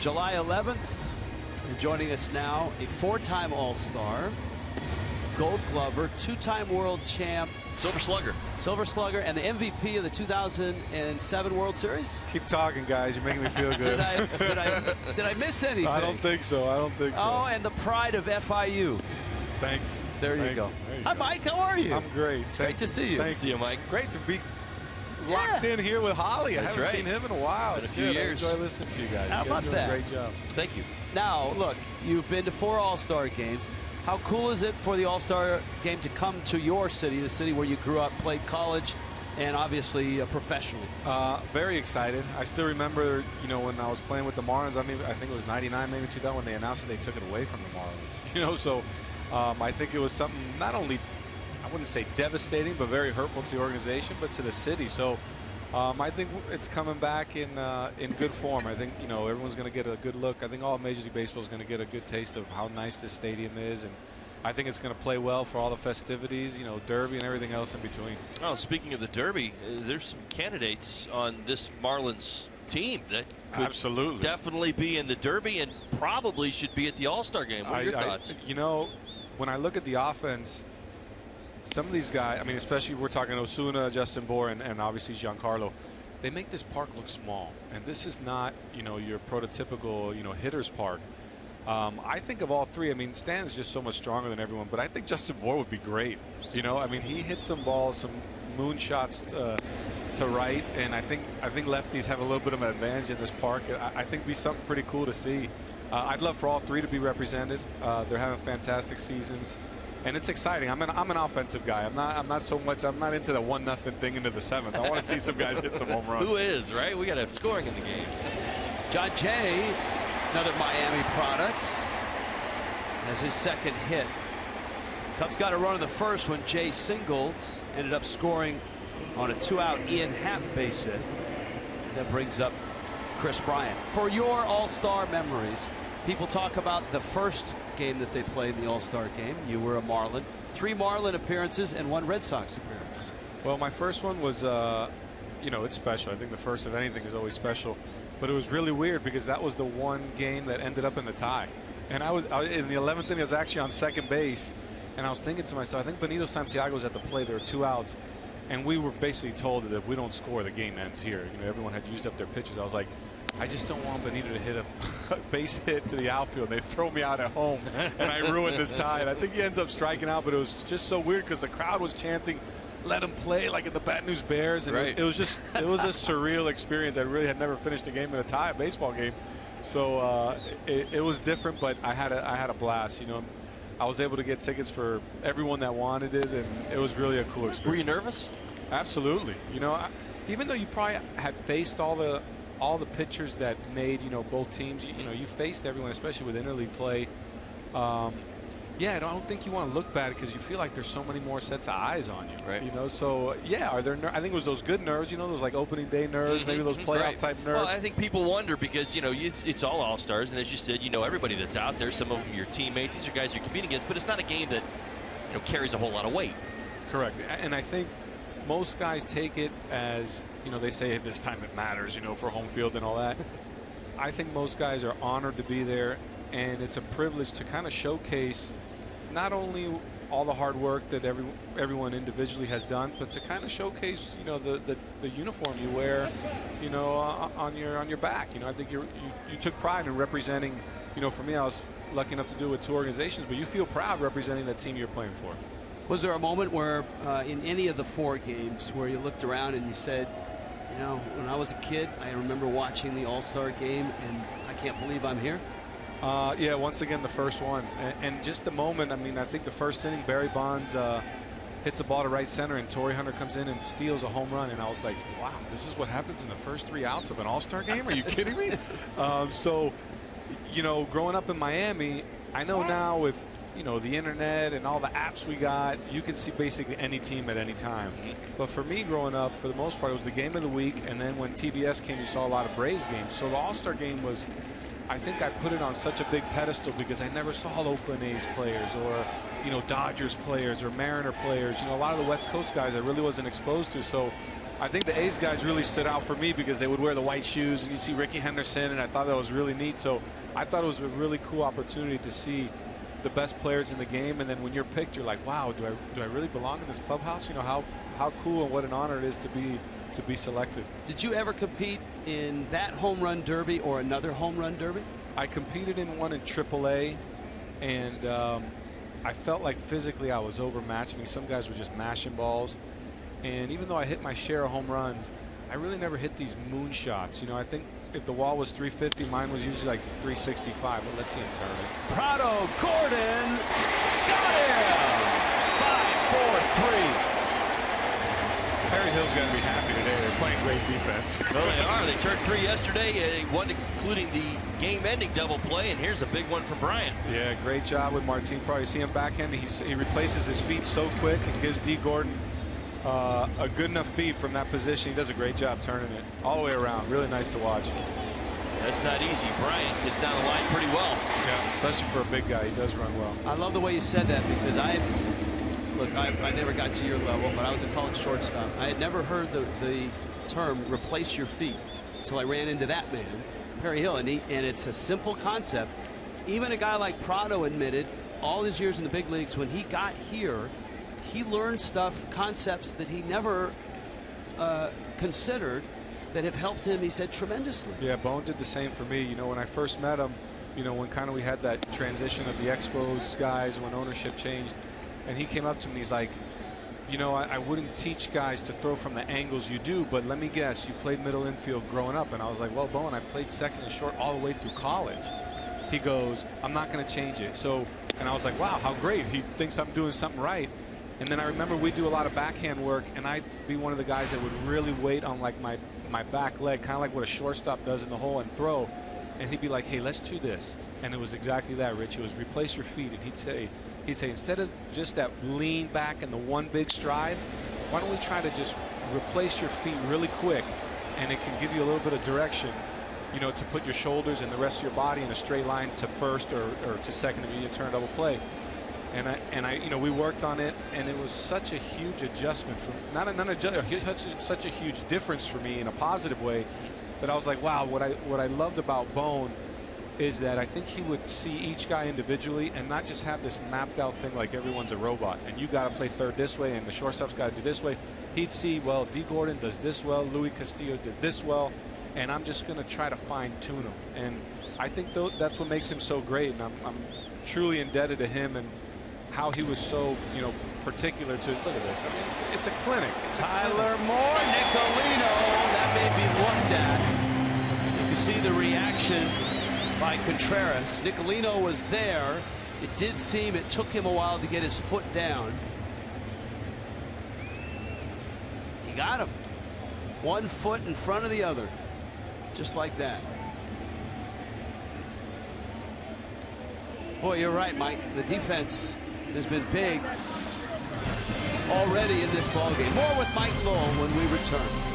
July 11th, and joining us now, a four-time All-Star, Gold Glover, two-time World Champ, Silver Slugger, and the MVP of the 2007 World Series. Keep talking, guys. You're making me feel good. Did I miss anything? I don't think so. Oh, and the pride of FIU. Thank you. There you go. Hi, Mike. How are you? I'm great. It's great to see you. Thank you, Mike. Great to be locked in here with Holly. I haven't seen him in a while. It's been a few years. I enjoy listening to you guys. How about that? Great job. Thank you. Now, look, you've been to 4 All-Star games. How cool is it for the All-Star game to come to your city, the city where you grew up, played college, and obviously professionally? Very excited. I still remember, when I was playing with the Marlins. I think it was '99, maybe 2000, when they announced that they took it away from the Marlins. So I think it was something not only, I wouldn't say devastating, but very hurtful to the organization, but to the city. So I think it's coming back in good form. I think everyone's going to get a good look. I think all Major League Baseball is going to get a good taste of how nice this stadium is, and I think it's going to play well for all the festivities, Derby and everything else in between. Oh, speaking of the Derby, there's some candidates on this Marlins team that could absolutely definitely be in the Derby and probably should be at the All-Star game. What are your thoughts? When I look at the offense, some of these guys, especially we're talking Osuna, Justin Bour, and obviously Giancarlo, they make this park look small. And this is not, your prototypical, hitter's park. I think of all three, Stan's just so much stronger than everyone, but I think Justin Bour would be great. He hits some balls, some moon shots to right, and I think lefties have a little bit of an advantage in this park. I think it'd be something pretty cool to see. I'd love for all three to be represented. They're having fantastic seasons. And it's exciting. I'm an offensive guy. I'm not into the 1-0 thing into the 7th. I want to see some guys hit some home runs. Who is, right? We got to have scoring in the game. John Jay, another Miami product, has his second hit. Cubs got a run in the first when Jay singled, ended up scoring on a 2-out Ian Happ base hit. That brings up Chris Bryant. For your All-Star memories, people talk about the first game that they played in the All-Star game. You were a Marlin. 3 Marlin appearances and 1 Red Sox appearance. Well, my first one was, it's special. I think the first of anything is always special. But it was really weird because that was the one game that ended up in the tie. And I was in the 11th inning. I was actually on second base. And I was thinking to myself, I think Benito Santiago was at the plate. There were 2 outs. And we were basically told that if we don't score, the game ends here. Everyone had used up their pitches. I was like, I just don't want Benito to hit a base hit to the outfield. They throw me out at home, and I ruined this tie. And I think he ends up striking out, but it was just so weird because the crowd was chanting, "Let him play," like in the Baton Rouge Bears. And it was a surreal experience. I really had never finished a game in a tie, a baseball game. So it was different, but I had a blast. I was able to get tickets for everyone that wanted it, and it was really a cool experience. Were you nervous? Absolutely. Even though you probably had faced all the pitchers that made both teams, you faced everyone, especially with interleague play. I don't think you want to look bad because you feel like there's so many more sets of eyes on you. Right. So are there? I think it was those good nerves. Those like opening day nerves, maybe those playoff type nerves. Well, I think people wonder because it's all All-Stars, and as you said, everybody that's out there. Some of them your teammates. These are guys you're competing against, but it's not a game that carries a whole lot of weight. Correct, and I think most guys take it as they say this time it matters, for home field and all that. I think most guys are honored to be there, and it's a privilege to kind of showcase not only all the hard work that everyone individually has done, but to kind of showcase the uniform you wear on your back. I think you took pride in representing. For me, I was lucky enough to do it with 2 organizations, but you feel proud representing the team you're playing for. Was there a moment where in any of the 4 games where you looked around and you said, when I was a kid, I remember watching the All-Star game and I can't believe I'm here? Once again, the first one. And just the moment, I think the first inning, Barry Bonds hits a ball to right center and Torrey Hunter comes in and steals a home run. And I was like, wow, this is what happens in the first 3 outs of an All-Star game? Are you kidding me? Growing up in Miami, I know now with the internet and all the apps we got, you can see basically any team at any time. But for me growing up, for the most part, it was the game of the week, and then when TBS came, you saw a lot of Braves games. So the All-Star game was, I think I put it on such a big pedestal because I never saw Oakland A's players or, Dodgers players or Mariner players, a lot of the West Coast guys I really wasn't exposed to. So I think the A's guys really stood out for me because they would wear the white shoes, and you see Ricky Henderson, and I thought that was really neat. So I thought it was a really cool opportunity to see the best players in the game, and then when you're picked, you're like, wow, do I really belong in this clubhouse? You know, how cool and what an honor it is to be selected. Did you ever compete in that home run derby or another home run derby? I competed in one in AAA, and I felt like physically I was overmatched. I mean, some guys were just mashing balls, and even though I hit my share of home runs, I really never hit these moon shots. You know, I think if the wall was 350, mine was usually like 365. But let's see him turn it. Prado, Gordon, got him! 5-4-3. Perry Hill's going to be happy today. They're playing great defense. Well, they are. They turned 3 yesterday, one including the game-ending double play, and here's a big one from Bryant. Yeah, great job with Martin Prado. You see him backhand. He replaces his feet so quick and gives D. Gordon a good enough feed from that position. He does a great job turning it all the way around. Really nice to watch. That's not easy. Bryant gets down the line pretty well. Yeah, especially for a big guy. He does run well. I love the way you said that because I never got to your level, but I was a college shortstop. I had never heard the term replace your feet until I ran into that man, Perry Hill, and it's a simple concept. Even a guy like Prado admitted all his years in the big leagues, when he got here, he learned concepts that he never considered that have helped him, he said, tremendously. Yeah, Bone did the same for me. You know, when I first met him, you know, when kind of we had that transition of the Expos guys, when ownership changed, and he came up to me, he's like, you know, I wouldn't teach guys to throw from the angles you do, but let me guess, you played middle infield growing up. And I was like, well, Bone, I played second and short all the way through college. He goes, I'm not going to change it. So, and I was like, wow, how great. He thinks I'm doing something right. And then I remember we do a lot of backhand work, and I'd be one of the guys that would really wait on like my back leg, kind of like what a shortstop does in the hole and throw. And he'd be like, hey, let's do this. And it was exactly that, Rich. It was replace your feet. And he'd say, instead of just that lean back and the one big stride, why don't we try to just replace your feet really quick, and it can give you a little bit of direction, you know, to put your shoulders and the rest of your body in a straight line to first or to second if you turn double play. And I, you know, we worked on it, and it was such a huge adjustment for such a huge difference for me in a positive way, that I was like, wow, what I loved about Bone is that I think he would see each guy individually and not just have this mapped out thing like everyone's a robot and you got to play third this way and the shortstop's got to do this way. He'd see, well, D. Gordon does this well, Louis Castillo did this well, and I'm just going to try to fine tune him. And I think that's what makes him so great, and I'm truly indebted to him and how he was so, you know, particular to his, look at this. I mean, it's a clinic. It's Tyler Moore, Nicolino, that may be looked at. You can see the reaction by Contreras. Nicolino was there. It did seem it took him a while to get his foot down. He got him. 1 foot in front of the other. Just like that. Boy, you're right, Mike. The defense has been big already in this ballgame. More with Mike Lowell when we return.